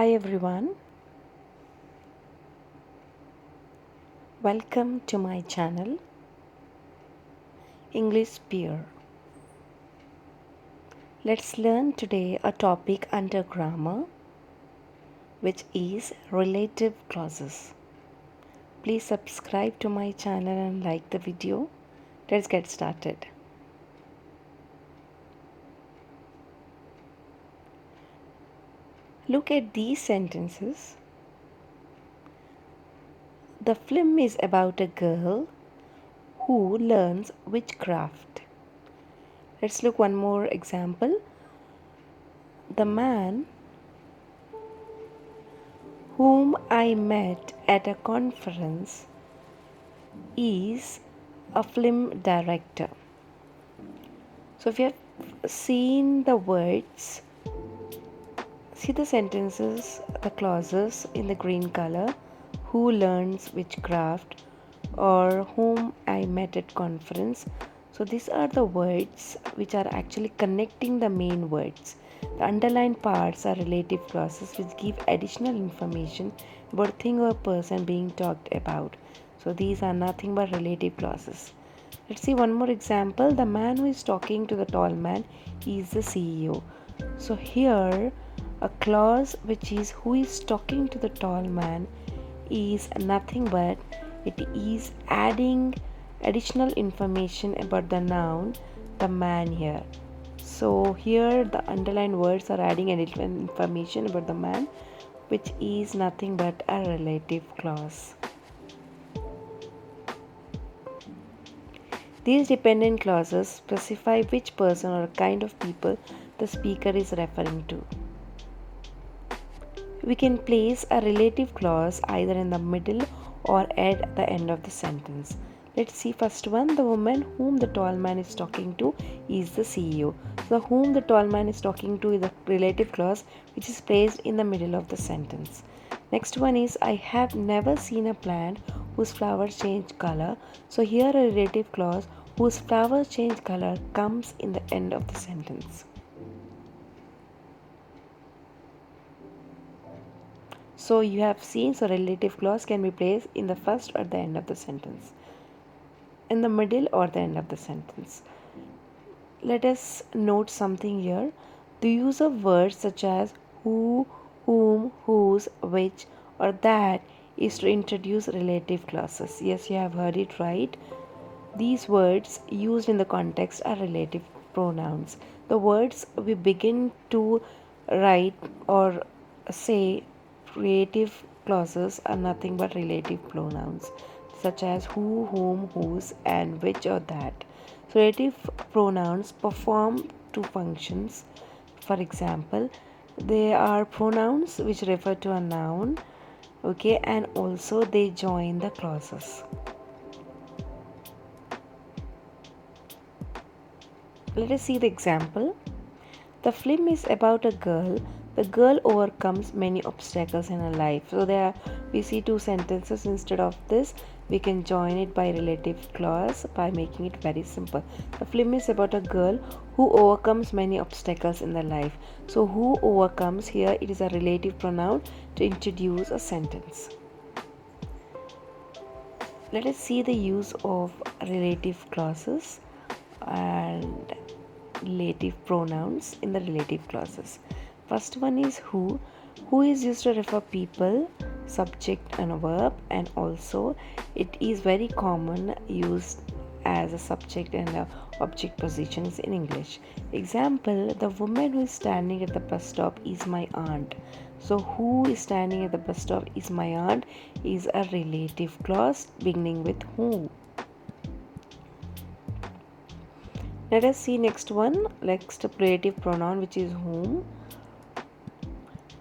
Hi everyone, welcome to my channel English Peer. Let's learn today a topic under grammar which is relative clauses. Please subscribe to my channel and like the video. Let's get started. Look at these sentences. The film is about a girl who learns witchcraft. Let's look one more example. The man whom I met at a conference is a film director. So if you have seen the words, see the sentences, the clauses in the green color, who learns witchcraft or whom I met at conference. So these are the words which are actually connecting the main words. The underlined parts are relative clauses which give additional information about thing or person being talked about. So these are nothing but relative clauses. Let's see one more example. The man who is talking to the tall man is the CEO. So here a clause which is who is talking to the tall man is nothing but it is adding additional information about the noun the man here. So here the underlined words are adding additional information about the man which is nothing but a relative clause. These dependent clauses specify which person or kind of people the speaker is referring to. We can place a relative clause either in the middle or at the end of the sentence. Let's see first one. The woman whom the tall man is talking to is the CEO. So whom the tall man is talking to is a relative clause which is placed in the middle of the sentence. Next one is I have never seen a plant whose flowers change color. So here a relative clause whose flowers change color comes in the end of the sentence. So you have seen, so relative clause can be placed in the first or the end of the sentence, in the middle or the end of the sentence. Let us note something here. The use of words such as who, whom, whose, which or that is to introduce relative clauses. Yes, you have heard it right. These words used in the context are relative pronouns. The words we begin to write or say relative clauses are nothing but relative pronouns such as who, whom, whose, and which or that. So relative pronouns perform two functions. For example, they are pronouns which refer to a noun, okay, and also they join the clauses. Let us see the example. The film is about a girl. The girl overcomes many obstacles in her life. So we see two sentences. Instead of this, we can join it by relative clause by making it very simple. The film is about a girl who overcomes many obstacles in their life. So who overcomes here, it is a relative pronoun to introduce a sentence. Let us see the use of relative clauses and relative pronouns in the relative clauses. First one is who. Who is used to refer people, subject and a verb, and also it is very common used as a subject and a object positions in English. Example, the woman who is standing at the bus stop is my aunt. So who is standing at the bus stop is my aunt is a relative clause beginning with who. Let us see next one, next relative pronoun which is whom.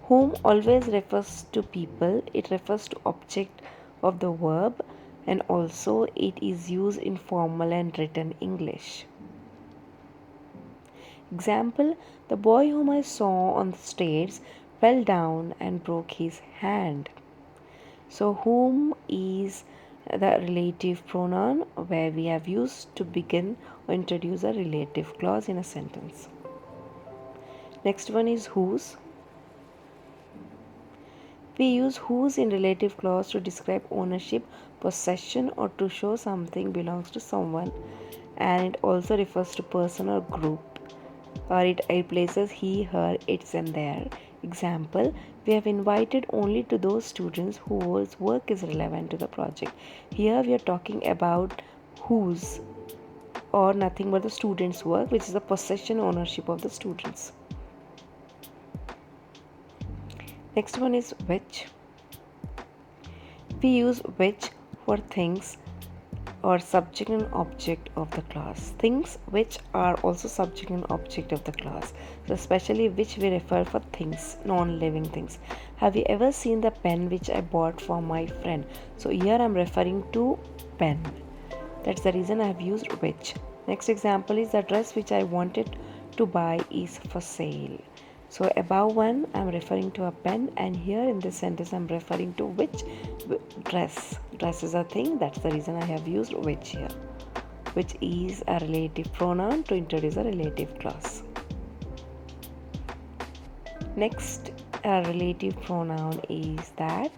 Whom always refers to people, it refers to object of the verb and also it is used in formal and written English. Example, the boy whom I saw on the stairs fell down and broke his hand. So whom is the relative pronoun where we have used to begin or introduce a relative clause in a sentence. Next one is whose. We use whose in relative clause to describe ownership, possession, or to show something belongs to someone, and it also refers to person or group, or it replaces he, her, its, and their. Example, we have invited only to those students whose work is relevant to the project. Here we are talking about whose, or nothing but the students' work, which is the possession ownership of the students. Next one is which. We use which for things or subject and object of the class. Things which are also subject and object of the class. So especially which we refer for things, non-living things. Have you ever seen the pen which I bought for my friend? So here I'm referring to pen. That's the reason I have used which. Next example is the dress which I wanted to buy is for sale. So above one I'm referring to a pen, and here in this sentence I'm referring to which dress. Dress is a thing, that's the reason I have used which here. Which is a relative pronoun to introduce a relative clause. Next, a relative pronoun is that.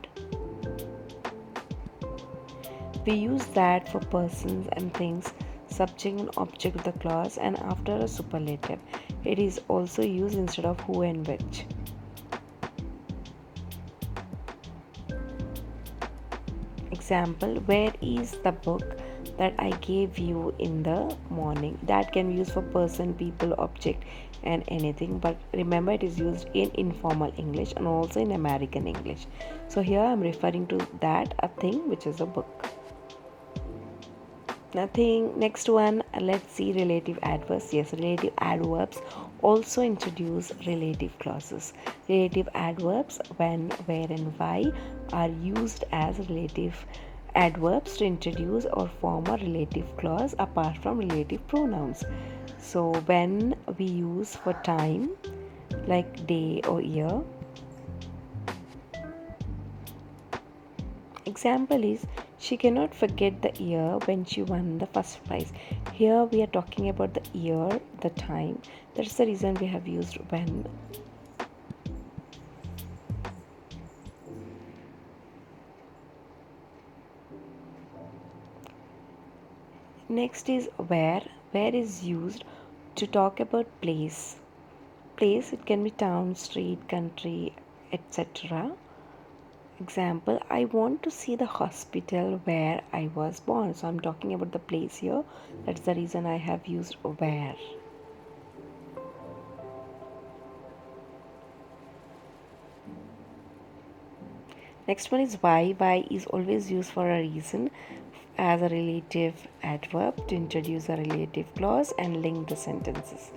We use that for persons and things, subject and object of the clause, and after a superlative. It is also used instead of who and which. Example, where is the book that I gave you in the morning? That can be used for person, people, object, and anything, but remember it is used in informal English and also in American English. So here I am referring to that, a thing, which is a book. Nothing. Next one, let's see relative adverbs. Yes, relative adverbs also introduce relative clauses. Relative adverbs, when, where, and why, are used as relative adverbs to introduce or form a relative clause apart from relative pronouns. So when we use for time, like day or year. Example is, she cannot forget the year when she won the first prize. Here we are talking about the year, the time. That's the reason we have used when. Next is where. Where is used to talk about place. Place, it can be town, street, country, etc. Example, I want to see the hospital where I was born. So I'm talking about the place here. That's the reason I have used where. Next one is why. Why is always used for a reason as a relative adverb to introduce a relative clause and link the sentences.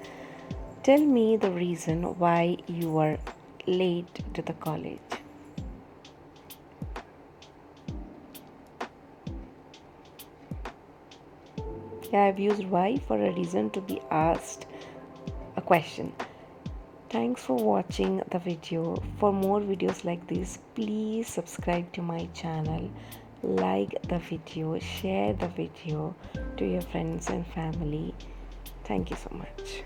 Tell me the reason why you were late to the college. I have used why for a reason to be asked a question. Thanks for watching the video. For more videos like this, please subscribe to my channel, like the video, share the video to your friends and family. Thank you so much.